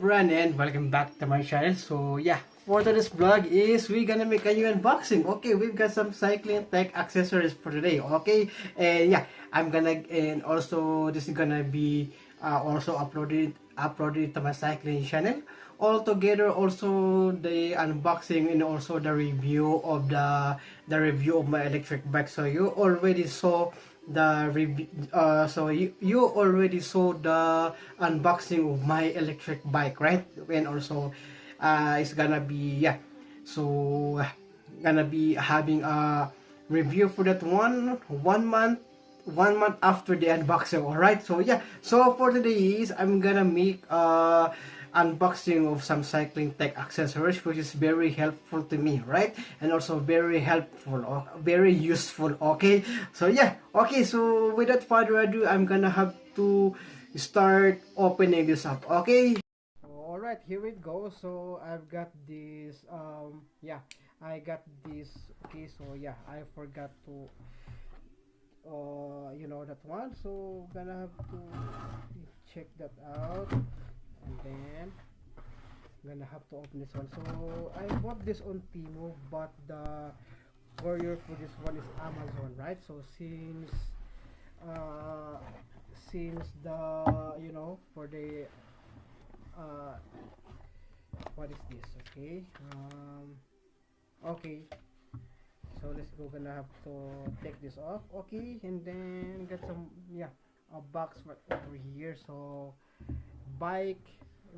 everyone and welcome back to my channel. So yeah, for today's vlog is we gonna make a new unboxing. Okay, we've got some cycling tech accessories for today. Okay, and yeah, I'm gonna, and also this is gonna be also uploaded to my cycling channel. All together, also the unboxing and also the review of the review of my electric bike. So you already saw the review, so you already saw the unboxing of my electric bike, right? And also it's gonna be, yeah, so gonna be having a review for that one month after the unboxing. All right, so yeah, so for today is I'm gonna make unboxing of some cycling tech accessories, which is very helpful to me, right? And also very helpful, very useful. Okay, so yeah, okay, so without further ado, I'm gonna have to start opening this up. Okay, all right, here we go. So I've got this, yeah, I got this. Okay, so yeah, I forgot to that one, so gonna have to check that out, and then gonna have to open this one. So I bought this on Temu, but the courier for this one is Amazon, right? So uh since the for the uh what is this? Okay, okay, so let's go, gonna have to take this off. Okay, and then get some, yeah, a box right over here. So bike,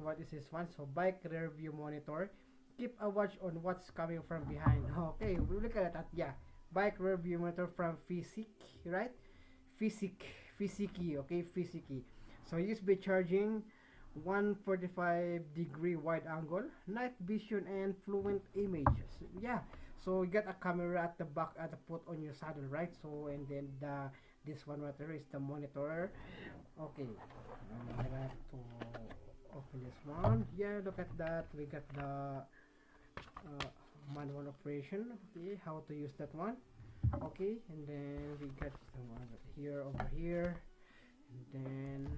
what is this one? So bike rear view monitor, keep a watch on what's coming from behind. Okay, we look at that. Yeah, bike rear view monitor from Physic, right? Physic, Physiki. Okay, Physiki. So USB charging, 145-degree wide angle, night vision, and fluent images. Yeah, so you get a camera at the back at the put on your saddle, right? So and then this one right there is the monitor. Okay, I'm gonna have to open this one. Yeah, look at that. We got the manual operation. Okay, how to use that one. Okay, and then we got the one here, over here, and then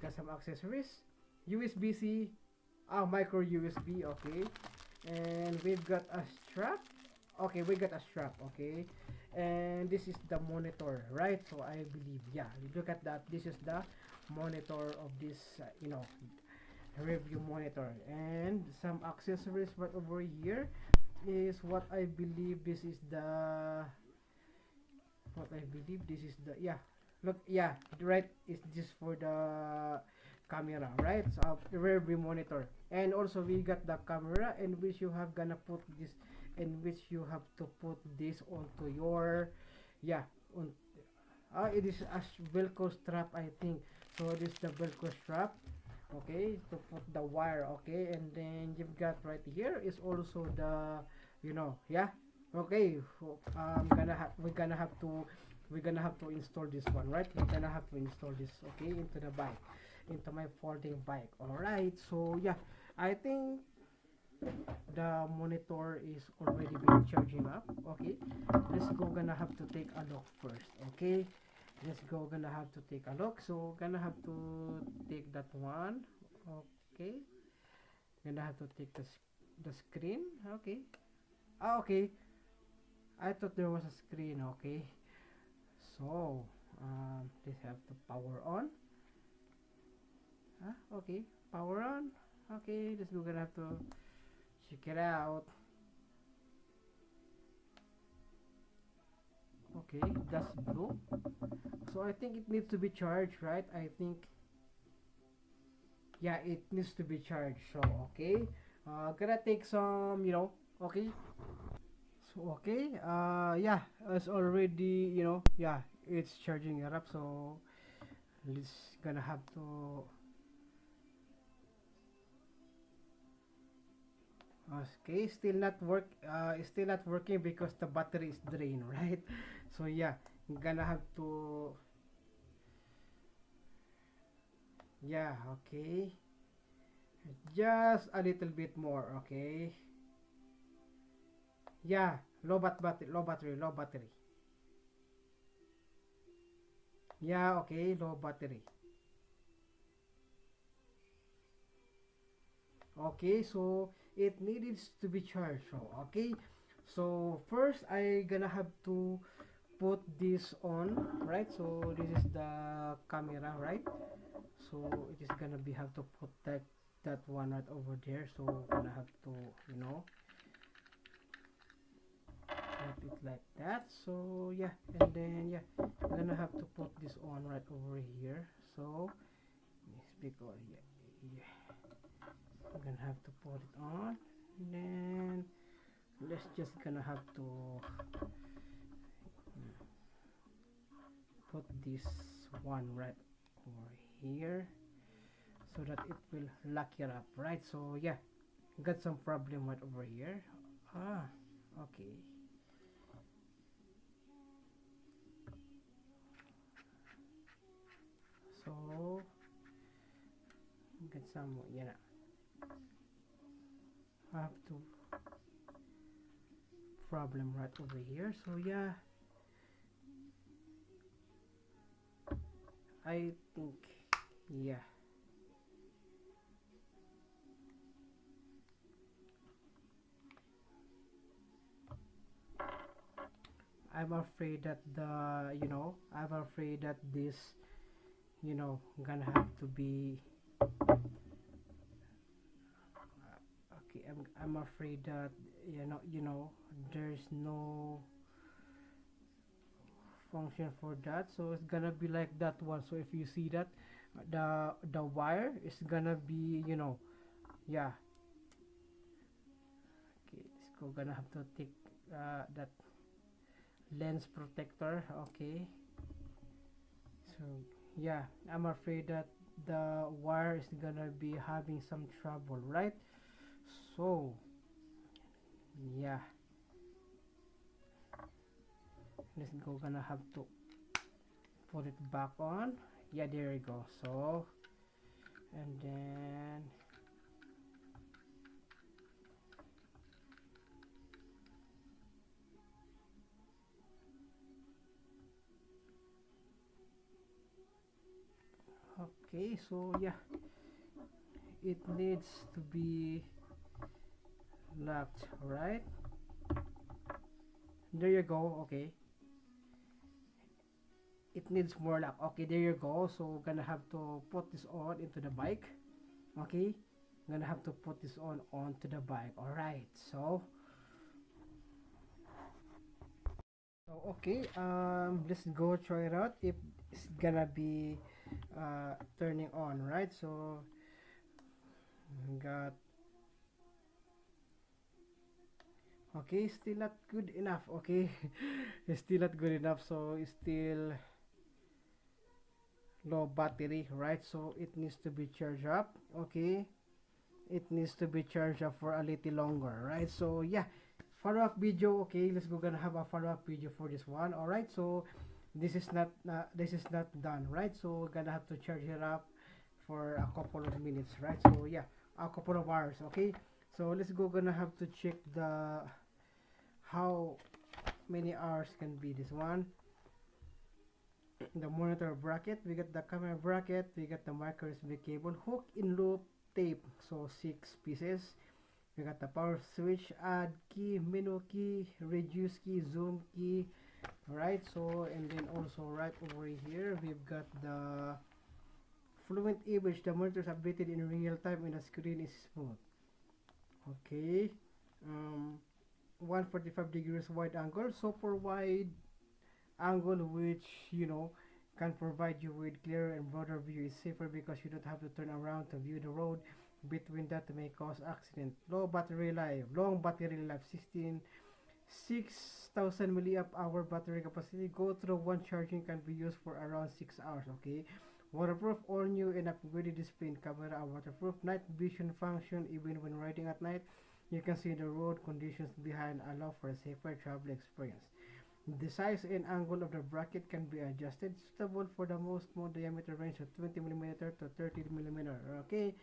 got some accessories, USB-C, micro USB. Okay, and we've got a strap. Okay, we got a strap. Okay, and this is the monitor, right? So I believe, yeah, look at that. This is the monitor of this review monitor, and some accessories right over here is what I believe this is the yeah, look, yeah, right, it's just for the camera, right? So the rear view monitor, and also we got the camera in which you have gonna put this, in which you have to put this onto your, yeah, on it is a velcro strap, I think. So this is the velcro strap. Okay, to put the wire. Okay, and then you've got right here is also the, yeah. Okay, so we're gonna have to install this one, right? We're gonna have to install this, okay, into the bike, into my folding bike. All right, so yeah, I think the monitor is already been charging up. Okay, let's go, gonna have to take a look first. Okay, let's go, gonna have to take a look. So gonna have to take that one. Okay, gonna have to take the screen. Okay, okay, I thought there was a screen. Okay, so this have to power on. Okay, power on. Okay, let's go, gonna have to check it out. Okay, that's blue. So I think it needs to be charged, right? I think, yeah, it needs to be charged. So okay, gonna take some, okay. So okay, yeah, it's already, yeah, it's charging it up. So it's gonna have to, okay, still not working because the battery is drained, right? So yeah, I'm gonna have to, yeah, okay, just a little bit more. Okay, yeah, low battery. Yeah, okay, low battery. Okay, so it needs to be charged. So okay, so first I gonna have to put this on, right? So this is the camera, right? So it is gonna be have to put that one right over there. So gonna have to, you know, put it like that. So yeah, and then yeah, I'm gonna have to put this on right over here. So yes, because yeah, yeah, I'm gonna have to put it on. And then let's just gonna have to put this one right over here so that it will lock it up, right? So yeah, got some problem right over here. Ah, okay. So get some, yeah, I have to problem right over here. So yeah, I think, yeah, I'm afraid that I'm afraid that this, gonna have to be, okay, I'm afraid that, there's no function for that, so it's gonna be like that one. So if you see that, the wire is gonna be, yeah, okay, let's go, gonna have to take that lens protector. Okay, so yeah, I'm afraid that the wire is gonna be having some trouble, right? So yeah, let's go, gonna have to put it back on. Yeah, there you go. So and then okay, so yeah, it needs to be locked, right? There you go. Okay, it needs more lock. Okay, there you go. So gonna have to put this on into the bike. Okay, gonna have to put this on onto the bike. All right, so okay, let's go try it out if it's gonna be turning on, right? So got, okay, still not good enough. Okay, it's still not good enough. So it's still low battery, right? So it needs to be charged up. Okay, it needs to be charged up for a little longer, right? So yeah, follow-up video. Okay, let's go, gonna have a follow-up video for this one. All right, so this is not done, right? So gonna have to charge it up for a couple of minutes, right? So yeah, a couple of hours. Okay, so let's go, gonna have to check the how many hours can be this one. The monitor bracket, we got the camera bracket, we got the micro USB cable, hook in loop tape, so 6 pieces. We got the power switch, add key, menu key, reduce key, zoom key. Alright, so and then also right over here we've got the fluent image. The monitor is updated in real time and the screen is smooth. Okay, 145 degrees wide angle. So for wide angle, which can provide you with clearer and broader view, is safer because you don't have to turn around to view the road. Between that may cause accident. Low battery life, long battery life, 6,000 milliamp hour battery capacity. Go through one charging can be used for around 6 hours. Okay, waterproof, all new and upgraded display and camera are waterproof. Night vision function, even when riding at night you can see the road conditions behind, allow for a safer travel experience. The size and angle of the bracket can be adjusted, suitable for the most small diameter range of 20mm to 30mm. Okay,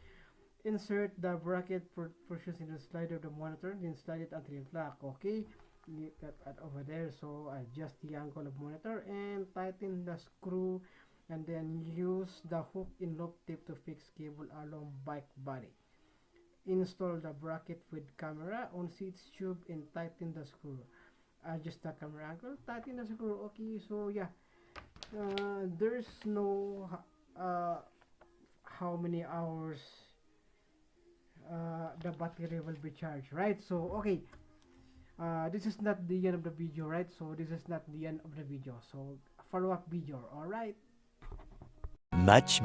insert the bracket portions in the slide of the monitor, then slide it until it's locked. Okay, you got that over there. So adjust the angle of monitor and tighten the screw, and then use the hook in loop tape to fix cable along bike body. install the bracket with camera on its tube and tighten the screw. Adjust the camera angle, tighten the screw. Okay, so yeah, there's no how many hours the battery will be charged, right? So okay, this is not the end of the video, right? So this is not the end of the video, so follow up video. All right. Much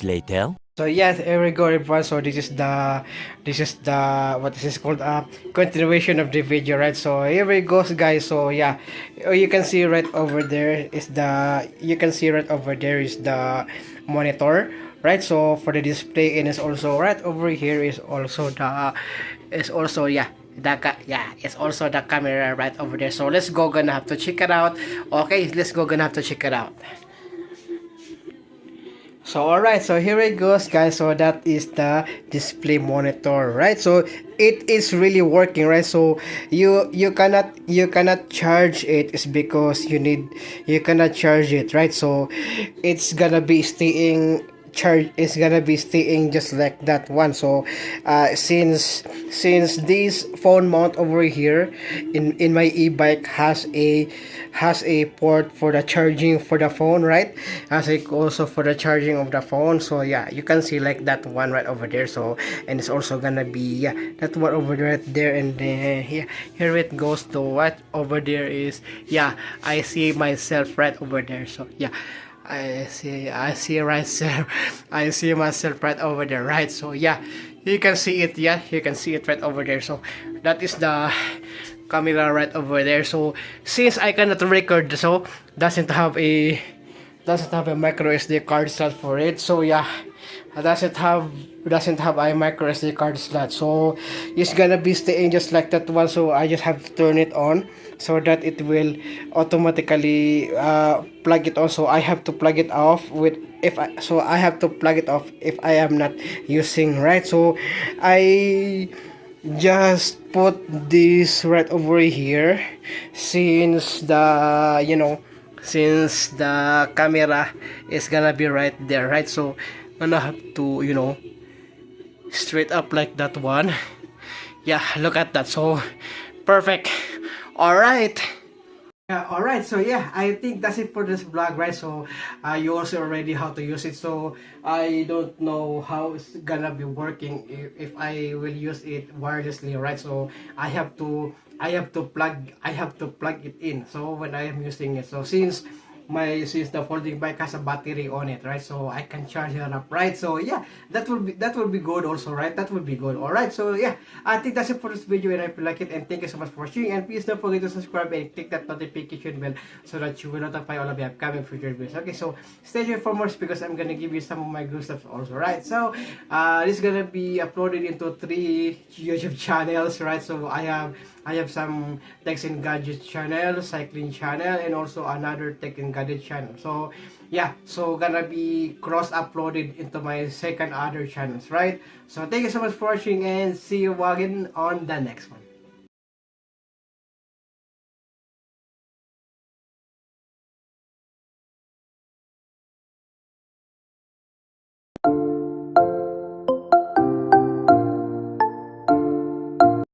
later. So yes, here we go, everyone. So this is the what this is called, continuation of the video, right? So here we go, guys. So yeah, you can see right over there is the monitor, right? So for the display, and it's also right over here is also the is also yeah it's also the camera right over there. So let's go, gonna have to check it out. Okay, let's go, gonna have to check it out. So alright, so here it goes, guys. So that is the display monitor, right? So it is really working, right? So you cannot charge it, is because you cannot charge it, right? So it's gonna be staying charge, is gonna be staying just like that one. So since this phone mount over here in my e-bike has a port for the charging for the phone, right? Has a also for the charging of the phone. So yeah, you can see like that one right over there. So and it's also gonna be that one over there, right there, and then here it goes to what over there is I see myself right over there. So yeah, I see right there. I see myself right over there, right? So yeah, you can see it. Yeah, you can see it right over there. So that is the camera right over there. So since I cannot record, so doesn't have a micro SD card slot for it. So yeah, doesn't have a micro SD card slot. So it's gonna be staying just like that one. So I just have to turn it on so that it will automatically plug it on. So I have to plug it off with I have to plug it off if I am not using, right? So I just put this right over here since the camera is gonna be right there, right? So I'm gonna have to straight up like that one. Yeah, look at that. So perfect. All right. Yeah, all right. So yeah, I think that's it for this vlog, right? So you also already how to use it. So I don't know how it's gonna be working if I will use it wirelessly, right? So I have to plug it in. So when I am using it, so since the folding bike has a battery on it, right? So I can charge it up, right? So yeah, that will be good also, right? That would be good. All right. So yeah, I think that's it for this video, and I feel like it. And thank you so much for watching. And please don't forget to subscribe and click that notification bell so that you will notify all of the upcoming future videos. Okay, so stay tuned for more because I'm gonna give you some of my good stuff also, right? So this is gonna be uploaded into 3 YouTube channels, right? So I have some Tech and Gadgets channel, cycling channel, and also another Tech and Gadget channel. So yeah, so gonna be cross uploaded into my second other channels, right? So thank you so much for watching, and see you again on the next one.